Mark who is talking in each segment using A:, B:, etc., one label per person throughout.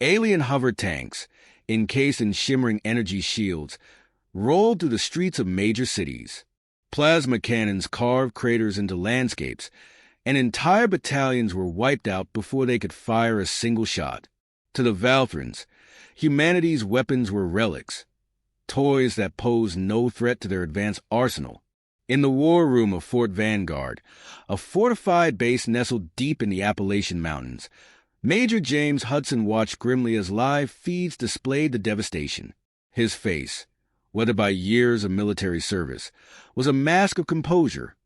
A: Alien hover tanks, encased in shimmering energy shields, rolled through the streets of major cities. Plasma cannons carved craters into landscapes, and entire battalions were wiped out before they could fire a single shot. To the Valthrans, humanity's weapons were relics, toys that posed no threat to their advanced arsenal. In the war room of Fort Vanguard, a fortified base nestled deep in the Appalachian Mountains, Major James Hudson watched grimly as live feeds displayed the devastation. His face, weathered by years of military service, was a mask of composure,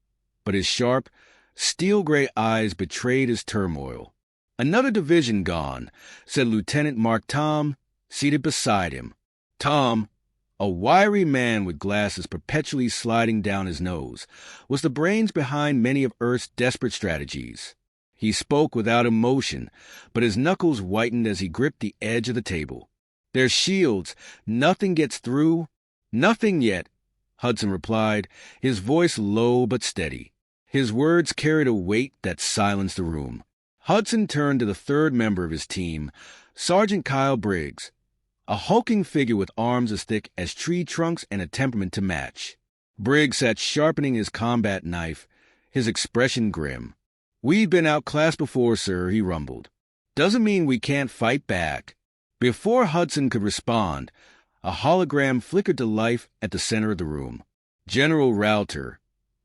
A: but his sharp, steel-gray eyes betrayed his turmoil. "Another division gone," said Lieutenant Mark Tom, seated beside him. Tom, a wiry man with glasses perpetually sliding down his nose, was the brains behind many of Earth's desperate strategies. He spoke without emotion, but his knuckles whitened as he gripped the edge of the table. "Their shields, nothing gets through." "Nothing yet," Hudson replied, his voice low but steady. His words carried a weight that silenced the room. Hudson turned to the third member of his team, Sergeant Kyle Briggs, a hulking figure with arms as thick as tree trunks and a temperament to match. Briggs sat sharpening his combat knife, his expression grim. "We've been outclassed before, sir," he rumbled. "Doesn't mean we can't fight back." Before Hudson could respond, a hologram flickered to life at the center of the room. General Rauter,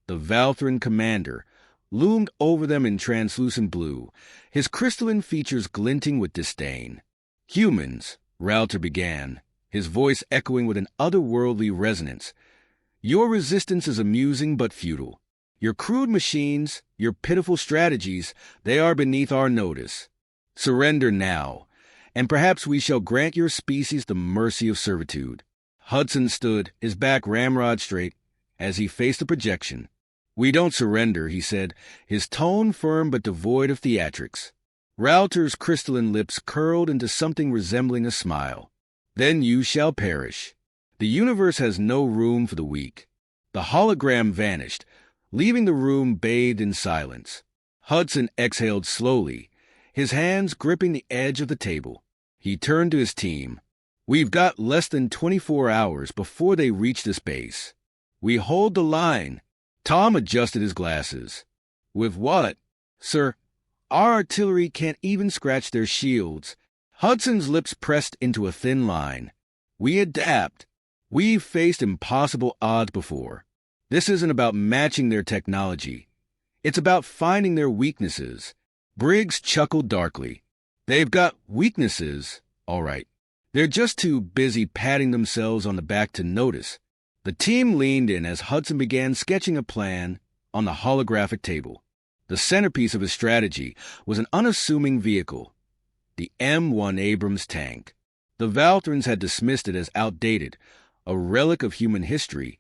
A: the Valthran commander, loomed over them in translucent blue, his crystalline features glinting with disdain. "Humans," Rauter began, his voice echoing with an otherworldly resonance, "your resistance is amusing but futile. Your crude machines, your pitiful strategies, they are beneath our notice. Surrender now, and perhaps we shall grant your species the mercy of servitude." Hudson stood, his back ramrod straight, as he faced the projection. "We don't surrender," he said, his tone firm but devoid of theatrics. Rauter's crystalline lips curled into something resembling a smile. "Then you shall perish. The universe has no room for the weak." The hologram vanished, leaving the room bathed in silence. Hudson exhaled slowly, his hands gripping the edge of the table. He turned to his team. "We've got less than 24 hours before they reach this base. We hold the line." Tom adjusted his glasses. "With what?" "Sir, our artillery can't even scratch their shields." Hudson's lips pressed into a thin line. "We adapt. We've faced impossible odds before. This isn't about matching their technology. It's about finding their weaknesses." Briggs chuckled darkly. "They've got weaknesses, all right. They're just too busy patting themselves on the back to notice." The team leaned in as Hudson began sketching a plan on the holographic table. The centerpiece of his strategy was an unassuming vehicle, the M1 Abrams tank. The Valthrans had dismissed it as outdated, a relic of human history,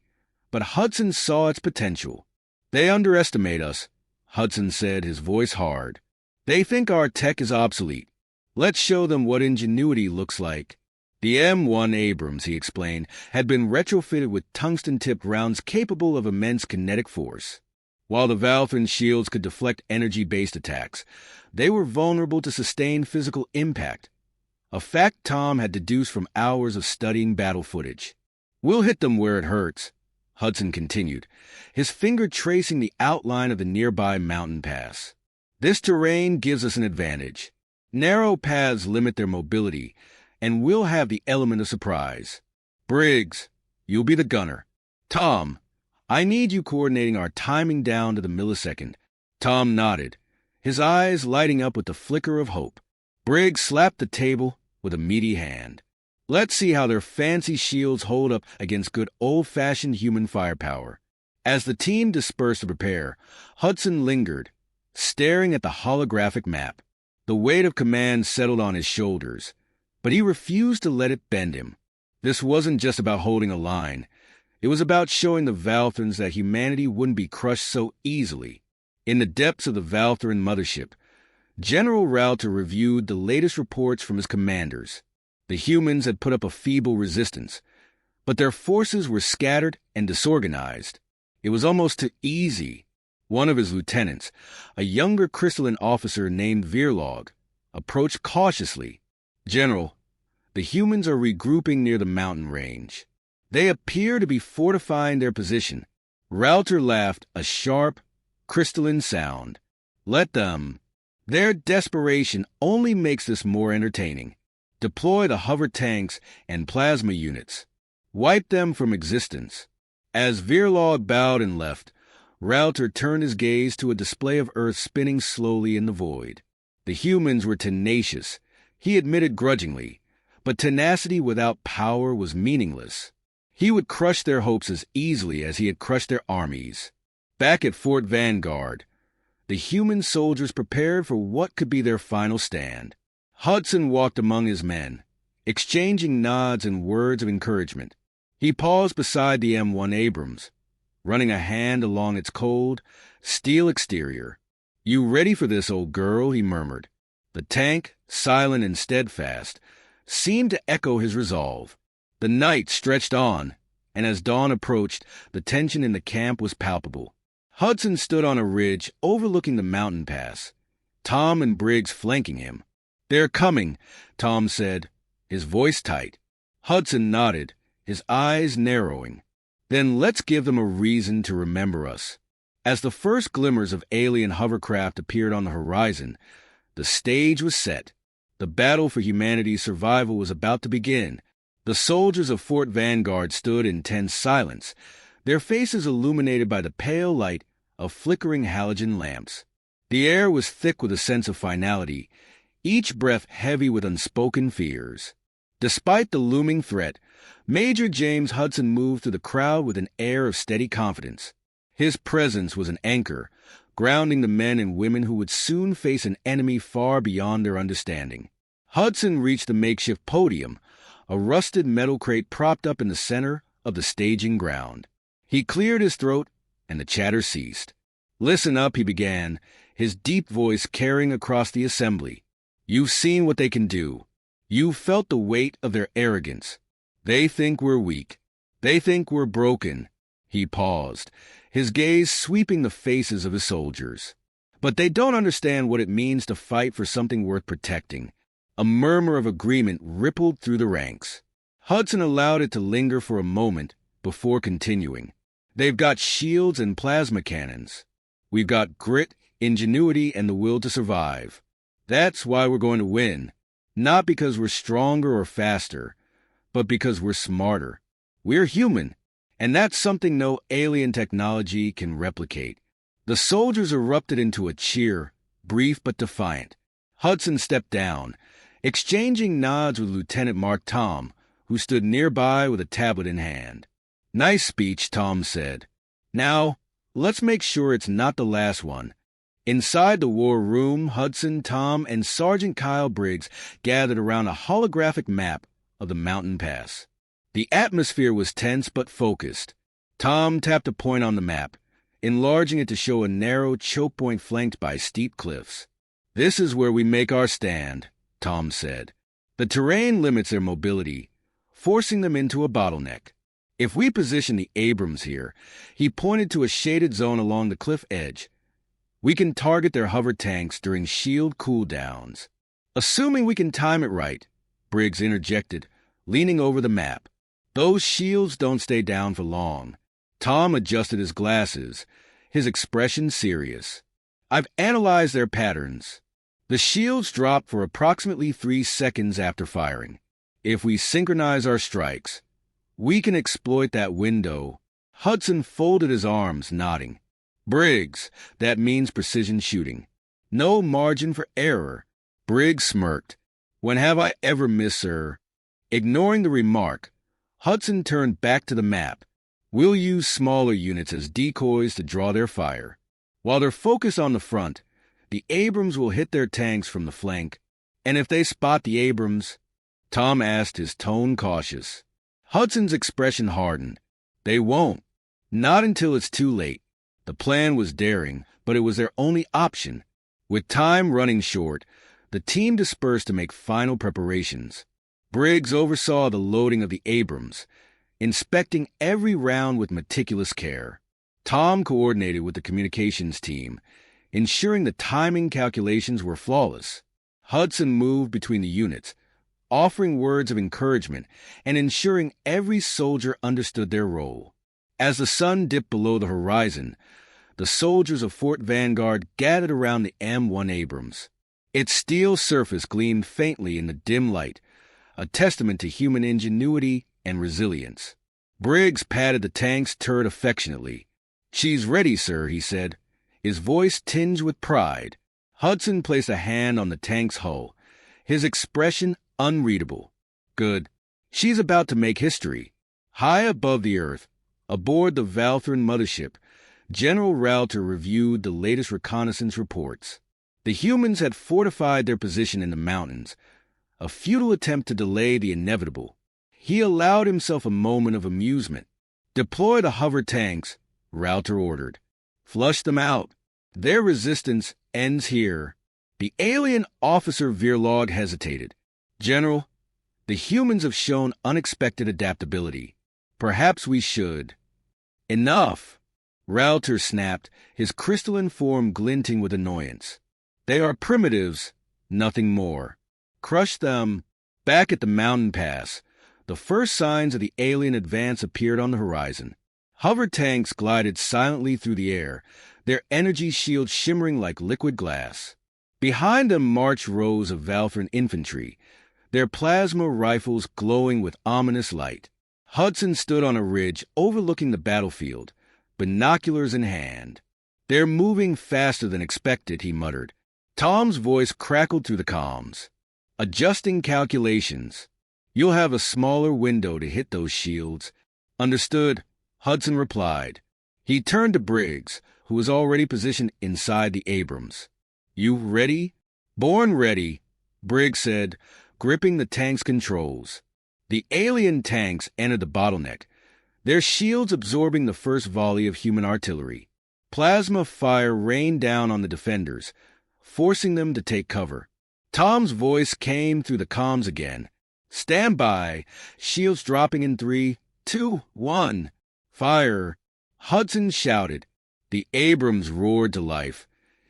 A: but Hudson saw its potential. "They underestimate us," Hudson said, his voice hard. "They think our tech is obsolete. Let's show them what ingenuity looks like." The M1 Abrams, he explained, had been retrofitted with tungsten-tipped rounds capable of immense kinetic force. While the Valthran shields could deflect energy-based attacks, they were vulnerable to sustained physical impact, a fact Tom had deduced from hours of studying battle footage. "We'll hit them where it hurts," Hudson continued, his finger tracing the outline of the nearby mountain pass. "This terrain gives us an advantage. Narrow paths limit their mobility, and we'll have the element of surprise. Briggs, you'll be the gunner. Tom, I need you coordinating our timing down to the millisecond." Tom nodded, his eyes lighting up with the flicker of hope. Briggs slapped the table with a meaty hand. "Let's see how their fancy shields hold up against good old-fashioned human firepower." As the team dispersed to prepare, Hudson lingered, staring at the holographic map. The weight of command settled on his shoulders, but he refused to let it bend him. This wasn't just about holding a line. It was about showing the Valthrans that humanity wouldn't be crushed so easily. In the depths of the Valthran mothership, General Rauter reviewed the latest reports from his commanders. The humans had put up a feeble resistance, but their forces were scattered and disorganized. It was almost too easy. One of his lieutenants, a younger crystalline officer named Virlog, approached cautiously. General, the humans are regrouping near the mountain range. They appear to be fortifying their position. Router laughed a sharp, crystalline sound. Let them. Their desperation only makes this more entertaining. Deploy the hover tanks and plasma units. Wipe them from existence. As Veerlog bowed and left, Router turned his gaze to a display of Earth spinning slowly in the void. The humans were tenacious, he admitted grudgingly, but tenacity without power was meaningless. He would crush their hopes as easily as he had crushed their armies. Back at Fort Vanguard, the human soldiers prepared for what could be their final stand. Hudson walked among his men, exchanging nods and words of encouragement. He paused beside the M1 Abrams, running a hand along its cold, steel exterior. "You ready for this, old girl?" he murmured. The tank, silent and steadfast, seemed to echo his resolve. The night stretched on, and as dawn approached, the tension in the camp was palpable. Hudson stood on a ridge overlooking the mountain pass, Tom and Briggs flanking him. "They're coming," Tom said, his voice tight. Hudson nodded, his eyes narrowing. "Then let's give them a reason to remember us." As the first glimmers of alien hovercraft appeared on the horizon, the stage was set. The battle for humanity's survival was about to begin. The soldiers of Fort Vanguard stood in tense silence, their faces illuminated by the pale light of flickering halogen lamps. The air was thick with a sense of finality, each breath heavy with unspoken fears. Despite the looming threat, Major James Hudson moved through the crowd with an air of steady confidence. His presence was an anchor, grounding the men and women who would soon face an enemy far beyond their understanding. Hudson reached the makeshift podium, a rusted metal crate propped up in the center of the staging ground. He cleared his throat, and the chatter ceased. "Listen up," he began, his deep voice carrying across the assembly. "You've seen what they can do. You've felt the weight of their arrogance. They think we're weak. They think we're broken." He paused, his gaze sweeping the faces of his soldiers. "But they don't understand what it means to fight for something worth protecting." A murmur of agreement rippled through the ranks. Hudson allowed it to linger for a moment before continuing. "They've got shields and plasma cannons. We've got grit, ingenuity, and the will to survive. That's why we're going to win. Not because we're stronger or faster, but because we're smarter. We're human, and that's something no alien technology can replicate." The soldiers erupted into a cheer, brief but defiant. Hudson stepped down, exchanging nods with Lieutenant Mark Tom, who stood nearby with a tablet in hand. "Nice speech," Tom said. "Now, let's make sure it's not the last one." Inside the war room, Hudson, Tom, and Sergeant Kyle Briggs gathered around a holographic map of the mountain pass. The atmosphere was tense but focused. Tom tapped a point on the map, enlarging it to show a narrow choke point flanked by steep cliffs. "This is where we make our stand," Tom said. "The terrain limits their mobility, forcing them into a bottleneck. If we position the Abrams here," he pointed to a shaded zone along the cliff edge, "we can target their hover tanks during shield cooldowns." "Assuming we can time it right," Briggs interjected, leaning over the map. "Those shields don't stay down for long." Tom adjusted his glasses, his expression serious. "I've analyzed their patterns. The shields drop for approximately 3 seconds after firing. If we synchronize our strikes, we can exploit that window." Hudson folded his arms, nodding. "Briggs, that means precision shooting. No margin for error." Briggs smirked. "When have I ever missed, sir?" Ignoring the remark, Hudson turned back to the map. "We'll use smaller units as decoys to draw their fire. While they're focused on the front, the Abrams will hit their tanks from the flank. And if they spot the Abrams," Tom asked, his tone cautious. Hudson's expression hardened. "They won't. Not until it's too late." The plan was daring, but it was their only option. With time running short, the team dispersed to make final preparations. Briggs oversaw the loading of the Abrams, inspecting every round with meticulous care. Tom coordinated with the communications team, ensuring the timing calculations were flawless. Hudson moved between the units, offering words of encouragement and ensuring every soldier understood their role. As the sun dipped below the horizon, the soldiers of Fort Vanguard gathered around the M1 Abrams. Its steel surface gleamed faintly in the dim light, a testament to human ingenuity and resilience. Briggs patted the tank's turret affectionately. "She's ready, sir," he said, his voice tinged with pride. Hudson placed a hand on the tank's hull, his expression unreadable. "Good. She's about to make history." High above the earth, aboard the Valthran mothership, General Rauter reviewed the latest reconnaissance reports. The humans had fortified their position in the mountains, a futile attempt to delay the inevitable. He allowed himself a moment of amusement. "Deploy the hover tanks," Rauter ordered. "Flush them out. Their resistance ends here." The alien officer Virlog hesitated. "General, the humans have shown unexpected adaptability. Perhaps we should." "Enough!" Rauter snapped, his crystalline form glinting with annoyance. "They are primitives, nothing more. Crush them." Back at the mountain pass, the first signs of the alien advance appeared on the horizon. Hover tanks glided silently through the air, their energy shields shimmering like liquid glass. Behind them marched rows of Valthran infantry, their plasma rifles glowing with ominous light. Hudson stood on a ridge overlooking the battlefield, binoculars in hand. "They're moving faster than expected," he muttered. Tom's voice crackled through the comms. "Adjusting calculations. You'll have a smaller window to hit those shields." "Understood," Hudson replied. He turned to Briggs, who was already positioned inside the Abrams. "You ready?" "Born ready," Briggs said, gripping the tank's controls. The alien tanks entered the bottleneck, their shields absorbing the first volley of human artillery. Plasma fire rained down on the defenders, forcing them to take cover. Tom's voice came through the comms again. "Stand by. Shields dropping in 3, 2, 1. Fire." Hudson shouted. The Abrams roared to life,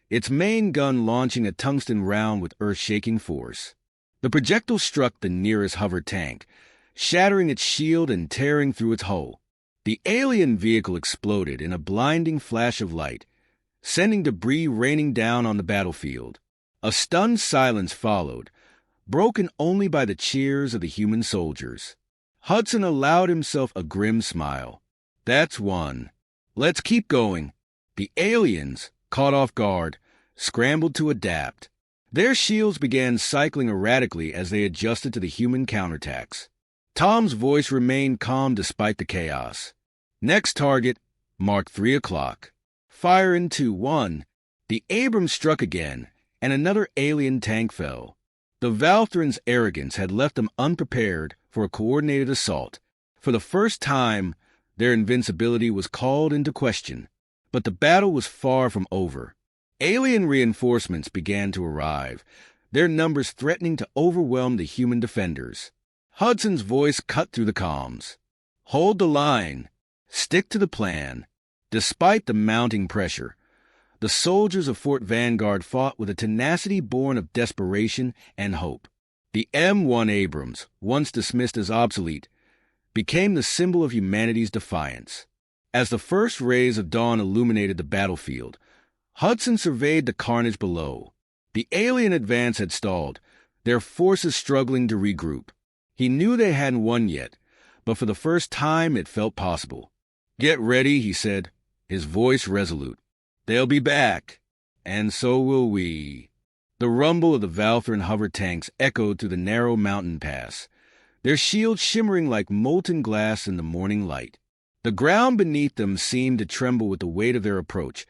A: its main gun launching a tungsten round with earth-shaking force. The projectile struck the nearest hover tank, shattering its shield and tearing through its hull. The alien vehicle exploded in a blinding flash of light, sending debris raining down on the battlefield. A stunned silence followed, broken only by the cheers of the human soldiers. Hudson allowed himself a grim smile. "That's one. Let's keep going." The aliens, caught off guard, scrambled to adapt. Their shields began cycling erratically as they adjusted to the human counterattacks. Tom's voice remained calm despite the chaos. "Next target, marked 3 o'clock. Fire in 2, 1. The Abrams struck again, and another alien tank fell. The Valthran's arrogance had left them unprepared for a coordinated assault. For the first time, their invincibility was called into question. But the battle was far from over. Alien reinforcements began to arrive, their numbers threatening to overwhelm the human defenders. Hudson's voice cut through the comms. "Hold the line. Stick to the plan." Despite the mounting pressure, the soldiers of Fort Vanguard fought with a tenacity born of desperation and hope. The M1 Abrams, once dismissed as obsolete, became the symbol of humanity's defiance. As the first rays of dawn illuminated the battlefield, Hudson surveyed the carnage below. The alien advance had stalled, their forces struggling to regroup. He knew they hadn't won yet, but for the first time it felt possible. "Get ready," he said, his voice resolute. "They'll be back, and so will we." The rumble of the Valthran hover tanks echoed through the narrow mountain pass, their shields shimmering like molten glass in the morning light. The ground beneath them seemed to tremble with the weight of their approach,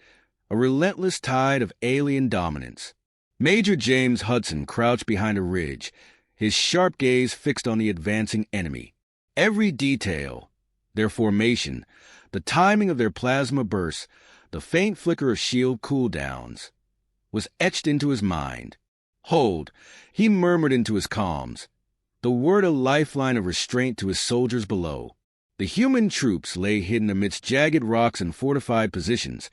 A: a relentless tide of alien dominance. Major James Hudson crouched behind a ridge, his sharp gaze fixed on the advancing enemy. Every detail, their formation, the timing of their plasma bursts, the faint flicker of shield cooldowns, was etched into his mind. "Hold," he murmured into his comms, the word a lifeline of restraint to his soldiers below. The human troops lay hidden amidst jagged rocks and fortified positions,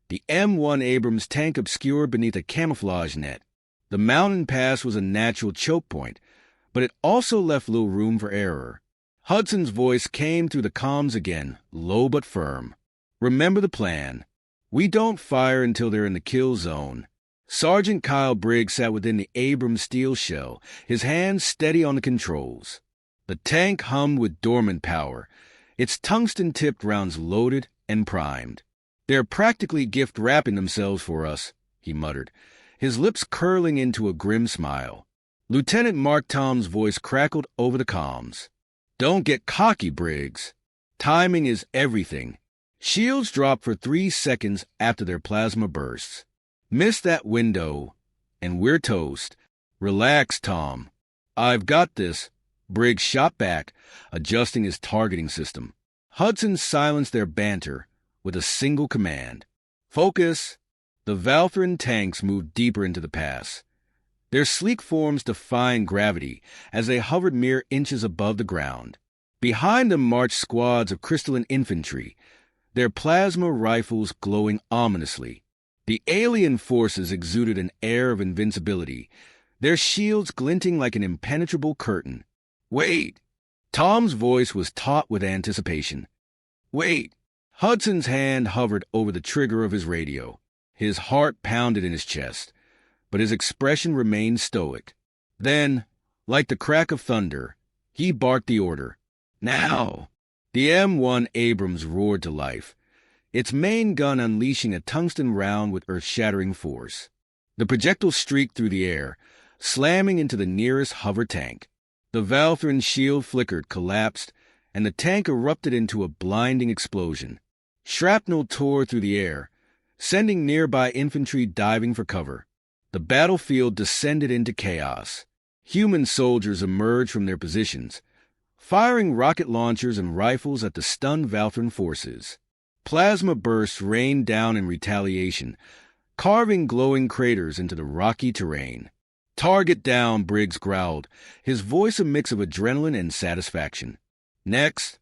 A: the M1 Abrams tank obscured beneath a camouflage net. The mountain pass was a natural choke point, but it also left little room for error. Hudson's voice came through the comms again, low but firm. "Remember the plan. We don't fire until they're in the kill zone." Sergeant Kyle Briggs sat within the Abrams steel shell, his hands steady on the controls. The tank hummed with dormant power, its tungsten-tipped rounds loaded and primed. "They're practically gift-wrapping themselves for us," he muttered, his lips curling into a grim smile. Lieutenant Mark Tom's voice crackled over the comms. "Don't get cocky, Briggs. Timing is everything. Shields drop for 3 seconds after their plasma bursts. Miss that window, and we're toast. Relax, Tom. I've got this." Briggs shot back, adjusting his targeting system. Hudson silenced their banter with a single command. "Focus." The Valthran tanks moved deeper into the pass, their sleek forms defying gravity as they hovered mere inches above the ground. Behind them marched squads of crystalline infantry, their plasma rifles glowing ominously. The alien forces exuded an air of invincibility, their shields glinting like an impenetrable curtain. "Wait!" Tom's voice was taut with anticipation. "Wait!" Hudson's hand hovered over the trigger of his radio. His heart pounded in his chest, but his expression remained stoic. Then, like the crack of thunder, he barked the order. "Now!" The M1 Abrams roared to life, its main gun unleashing a tungsten round with earth-shattering force. The projectile streaked through the air, slamming into the nearest hover tank. The Valthran shield flickered, collapsed, and the tank erupted into a blinding explosion. Shrapnel tore through the air, sending nearby infantry diving for cover. The battlefield descended into chaos. Human soldiers emerged from their positions, firing rocket launchers and rifles at the stunned Valthran forces. Plasma bursts rained down in retaliation, carving glowing craters into the rocky terrain. "Target down," Briggs growled, his voice a mix of adrenaline and satisfaction. "Next."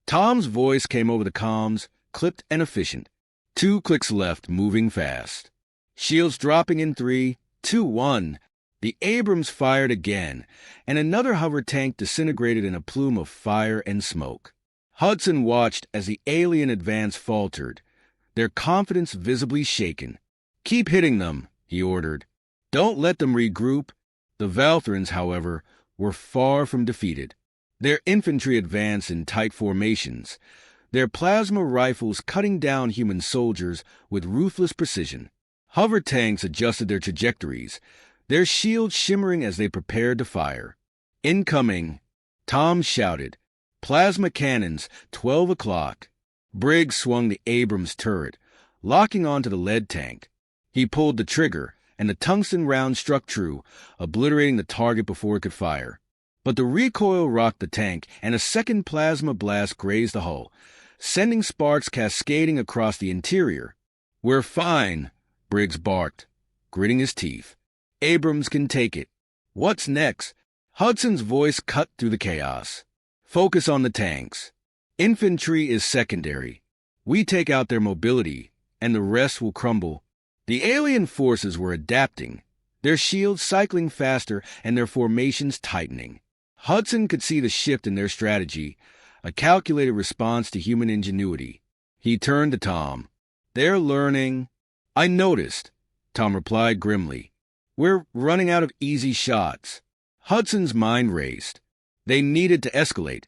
A: Tom's voice came over the comms, clipped and efficient. 2 clicks left, moving fast. Shields dropping in 3, 2, 1. The Abrams fired again, and another hover tank disintegrated in a plume of fire and smoke. Hudson watched as the alien advance faltered, their confidence visibly shaken. "Keep hitting them," he ordered. "Don't let them regroup." The Valthrans, however, were far from defeated. Their infantry advanced in tight formations, their plasma rifles cutting down human soldiers with ruthless precision. Hover tanks adjusted their trajectories, their shields shimmering as they prepared to fire. "Incoming!" Tom shouted. "Plasma cannons, 12 o'clock." Briggs swung the Abrams turret, locking onto the lead tank. He pulled the trigger, and the tungsten round struck true, obliterating the target before it could fire. But the recoil rocked the tank, and a second plasma blast grazed the hull, sending sparks cascading across the interior. "We're fine," Briggs barked, gritting his teeth. "Abrams can take it." "What's next?" Hudson's voice cut through the chaos. "Focus on the tanks. Infantry is secondary. We take out their mobility, and the rest will crumble." The alien forces were adapting, their shields cycling faster and their formations tightening. Hudson could see the shift in their strategy, a calculated response to human ingenuity. He turned to Tom. "They're learning." "I noticed," Tom replied grimly. "We're running out of easy shots." Hudson's mind raced. They needed to escalate,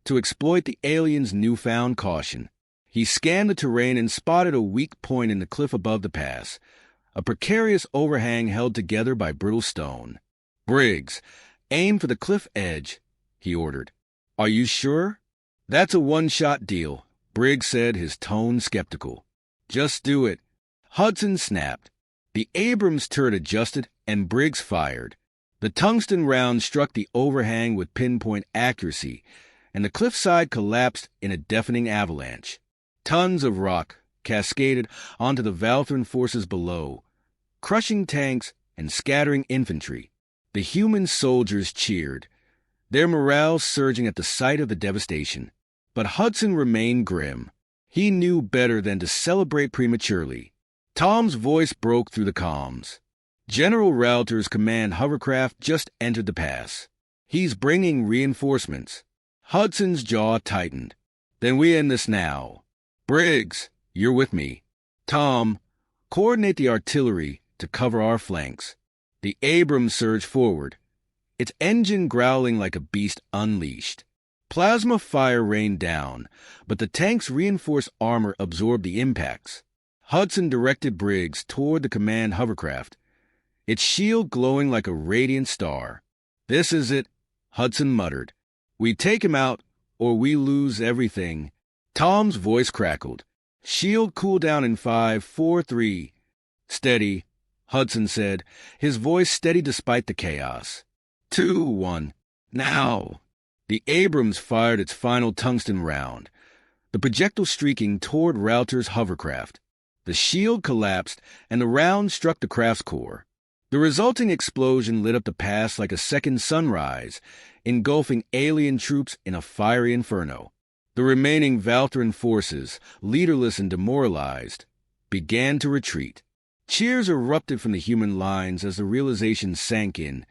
A: to exploit the aliens' newfound caution. He scanned the terrain and spotted a weak point in the cliff above the pass, a precarious overhang held together by brittle stone. "Briggs, aim for the cliff edge," he ordered. "Are you sure?" "That's a one-shot deal," Briggs said, his tone skeptical. "Just do it." Hudson snapped. The Abrams turret adjusted, and Briggs fired. The tungsten round struck the overhang with pinpoint accuracy, and the cliffside collapsed in a deafening avalanche. Tons of rock cascaded onto the Valthran forces below, crushing tanks and scattering infantry. The human soldiers cheered, their morale surging at the sight of the devastation. But Hudson remained grim. He knew better than to celebrate prematurely. Tom's voice broke through the comms. "General Rauter's command hovercraft just entered the pass." He's bringing reinforcements. Hudson's jaw tightened. Then we end this now. Briggs, you're with me. Tom, coordinate the artillery to cover our flanks. The Abrams surged forward, its engine growling like a beast unleashed. Plasma fire rained down, but the tank's reinforced armor absorbed the impacts. Hudson directed Briggs toward the command hovercraft, its shield glowing like a radiant star. "This is it," Hudson muttered. "We take him out, or we lose everything." Tom's voice crackled. "Shield cooldown in 5, 4, 3. "Steady," Hudson said, his voice steady despite the chaos. 2, 1. "Now!" The Abrams fired its final tungsten round, the projectile streaking toward Rauter's hovercraft. The shield collapsed, and the round struck the craft's core. The resulting explosion lit up the pass like a second sunrise, engulfing alien troops in a fiery inferno. The remaining Valtran forces, leaderless and demoralized, began to retreat. Cheers erupted from the human lines as the realization sank in.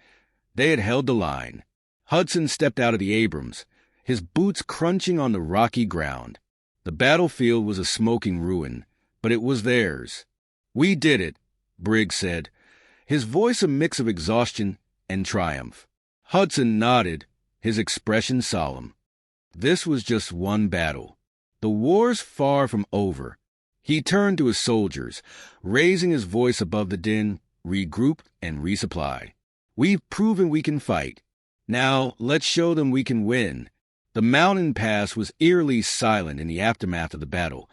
A: They had held the line. Hudson stepped out of the Abrams, his boots crunching on the rocky ground. The battlefield was a smoking ruin, but it was theirs. "We did it," Briggs said, his voice a mix of exhaustion and triumph. Hudson nodded, his expression solemn. This was just one battle. The war's far from over. He turned to his soldiers, raising his voice above the din, "Regroup and resupply. We've proven we can fight. Now let's show them we can win." The mountain pass was eerily silent in the aftermath of the battle,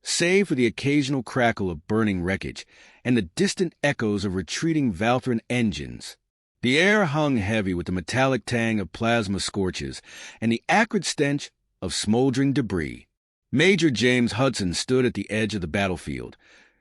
A: save for the occasional crackle of burning wreckage and the distant echoes of retreating Valtran engines. The air hung heavy with the metallic tang of plasma scorches and the acrid stench of smoldering debris. Major James Hudson stood at the edge of the battlefield,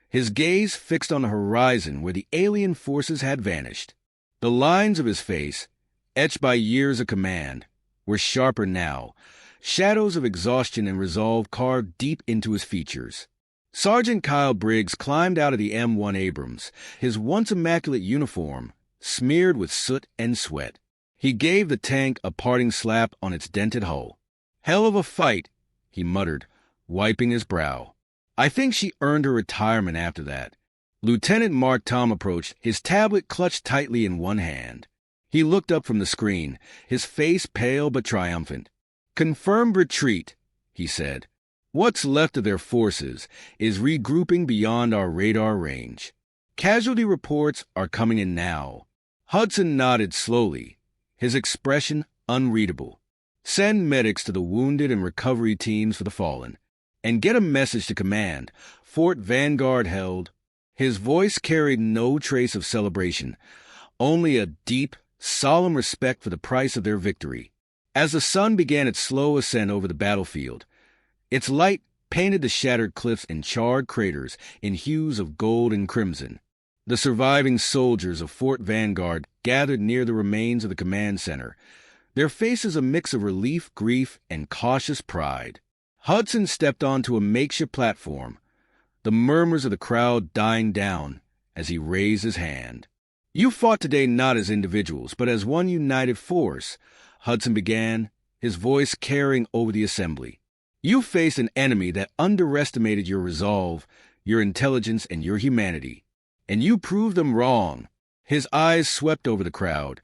A: his gaze fixed on the horizon where the alien forces had vanished. The lines of his face, etched by years of command, were sharper now, shadows of exhaustion and resolve carved deep into his features. Sergeant Kyle Briggs climbed out of the M1 Abrams, his once immaculate uniform smeared with soot and sweat. He gave the tank a parting slap on its dented hull. "Hell of a fight," he muttered, wiping his brow. "I think she earned her retirement after that." Lieutenant Mark Tom approached, his tablet clutched tightly in one hand. He looked up from the screen, his face pale but triumphant. "Confirmed retreat," he said. "What's left of their forces is regrouping beyond our radar range. Casualty reports are coming in now." Hudson nodded slowly, his expression unreadable. "Send medics to the wounded and recovery teams for the fallen. And get a message to command. Fort Vanguard held." His voice carried no trace of celebration, only a deep, solemn respect for the price of their victory. As the sun began its slow ascent over the battlefield, its light painted the shattered cliffs and charred craters in hues of gold and crimson. The surviving soldiers of Fort Vanguard gathered near the remains of the command center, their faces a mix of relief, grief, and cautious pride. Hudson stepped onto a makeshift platform, the murmurs of the crowd dying down as he raised his hand. "You fought today not as individuals, but as one united force," Hudson began, his voice carrying over the assembly. "You faced an enemy that underestimated your resolve, your intelligence, and your humanity. And you proved them wrong." His eyes swept over the crowd,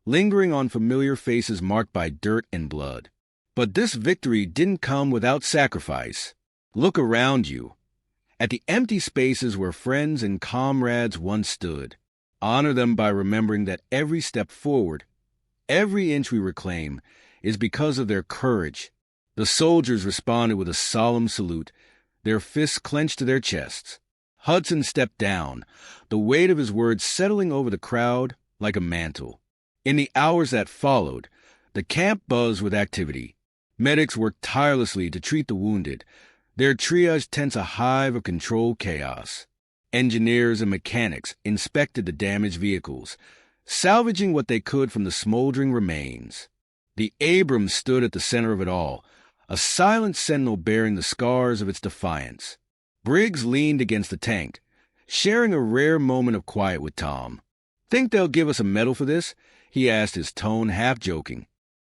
A: lingering on familiar faces marked by dirt and blood. "But this victory didn't come without sacrifice. Look around you, at the empty spaces where friends and comrades once stood. Honor them by remembering that every step forward, every inch we reclaim, is because of their courage." The soldiers responded with a solemn salute, their fists clenched to their chests. Hudson stepped down, the weight of his words settling over the crowd like a mantle. In the hours that followed, the camp buzzed with activity. Medics worked tirelessly to treat the wounded, their triage tents a hive of controlled chaos. Engineers and mechanics inspected the damaged vehicles, salvaging what they could from the smoldering remains. The Abrams stood at the center of it all, a silent sentinel bearing the scars of its defiance. Briggs leaned against the tank, sharing a rare moment of quiet with Tom. "Think they'll give us a medal for this? he asked, his tone half-joking.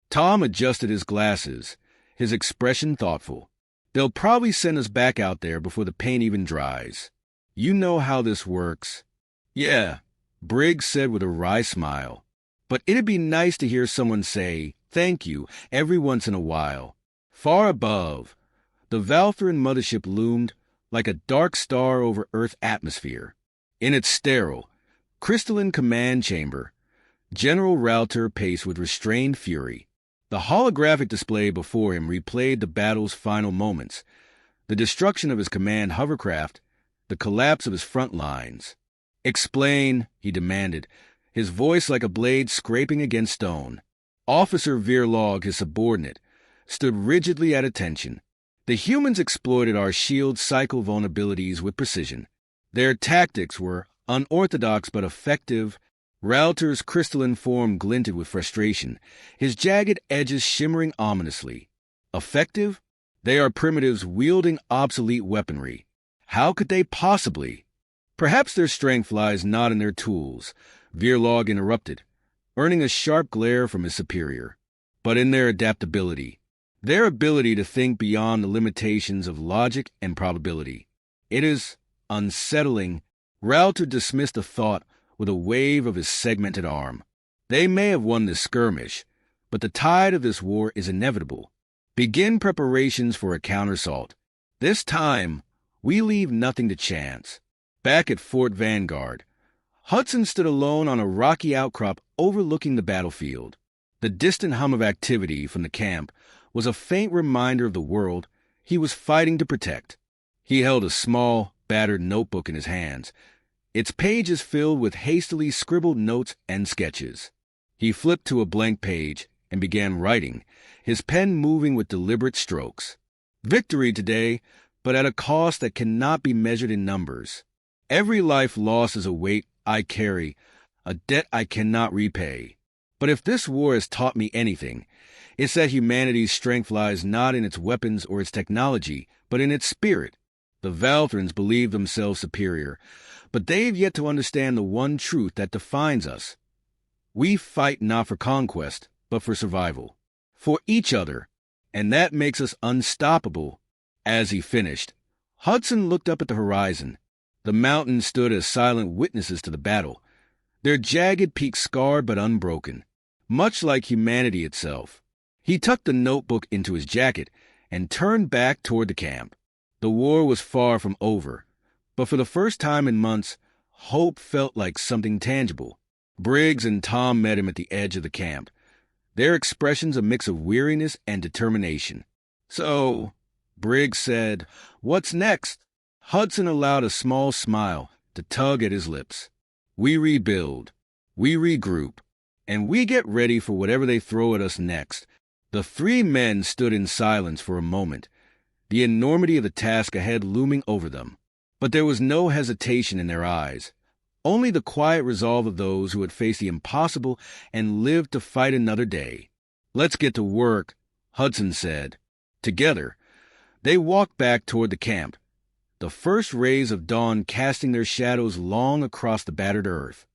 A: Tom adjusted his glasses, his expression thoughtful. They'll probably send us back out there before the paint even dries. You know how this works. Yeah, Briggs said with a wry smile. But it'd be nice to hear someone say, thank you, every once in a while. Far above, the Valthrin mothership loomed like a dark star over Earth atmosphere. In its sterile, crystalline command chamber, General Rauter paced with restrained fury. The holographic display before him replayed the battle's final moments, the destruction of his command hovercraft, the collapse of his front lines. Explain, he demanded, his voice like a blade scraping against stone. Officer Veerlog, his subordinate, stood rigidly at attention. The humans exploited our shield cycle vulnerabilities with precision. Their tactics were unorthodox but effective. Rauter's crystalline form glinted with frustration, his jagged edges shimmering ominously. Effective? They are primitives wielding obsolete weaponry. How could they possibly? Perhaps their strength lies not in their tools, Veerlog interrupted, earning a sharp glare from his superior, but in their adaptability, their ability to think beyond the limitations of logic and probability. It is unsettling. Rauter dismissed the thought with a wave of his segmented arm. They may have won this skirmish, but the tide of this war is inevitable. Begin preparations for a counterassault. This time, we leave nothing to chance. Back at Fort Vanguard, Hudson stood alone on a rocky outcrop overlooking the battlefield. The distant hum of activity from the camp was a faint reminder of the world he was fighting to protect. He held a small, battered notebook in his hands, its pages filled with hastily scribbled notes and sketches. He flipped to a blank page and began writing, his pen moving with deliberate strokes. Victory today, but at a cost that cannot be measured in numbers. Every life lost is a weight I carry, a debt I cannot repay. But if this war has taught me anything, it's that humanity's strength lies not in its weapons or its technology, but in its spirit. The Valthrans believe themselves superior, but they've yet to understand the one truth that defines us. We fight not for conquest, but for survival. For each other, and that makes us unstoppable. As he finished, Hudson looked up at the horizon. The mountains stood as silent witnesses to the battle, their jagged peaks scarred but unbroken, much like humanity itself. He tucked the notebook into his jacket and turned back toward the camp. The war was far from over, but for the first time in months, hope felt like something tangible. Briggs and Tom met him at the edge of the camp, their expressions a mix of weariness and determination. So, Briggs said, "What's next?" Hudson allowed a small smile to tug at his lips. "We rebuild, we regroup, and we get ready for whatever they throw at us next." The three men stood in silence for a moment, the enormity of the task ahead looming over them. But there was no hesitation in their eyes, only the quiet resolve of those who had faced the impossible and lived to fight another day. "Let's get to work," Hudson said. Together, they walked back toward the camp, the first rays of dawn casting their shadows long across the battered earth.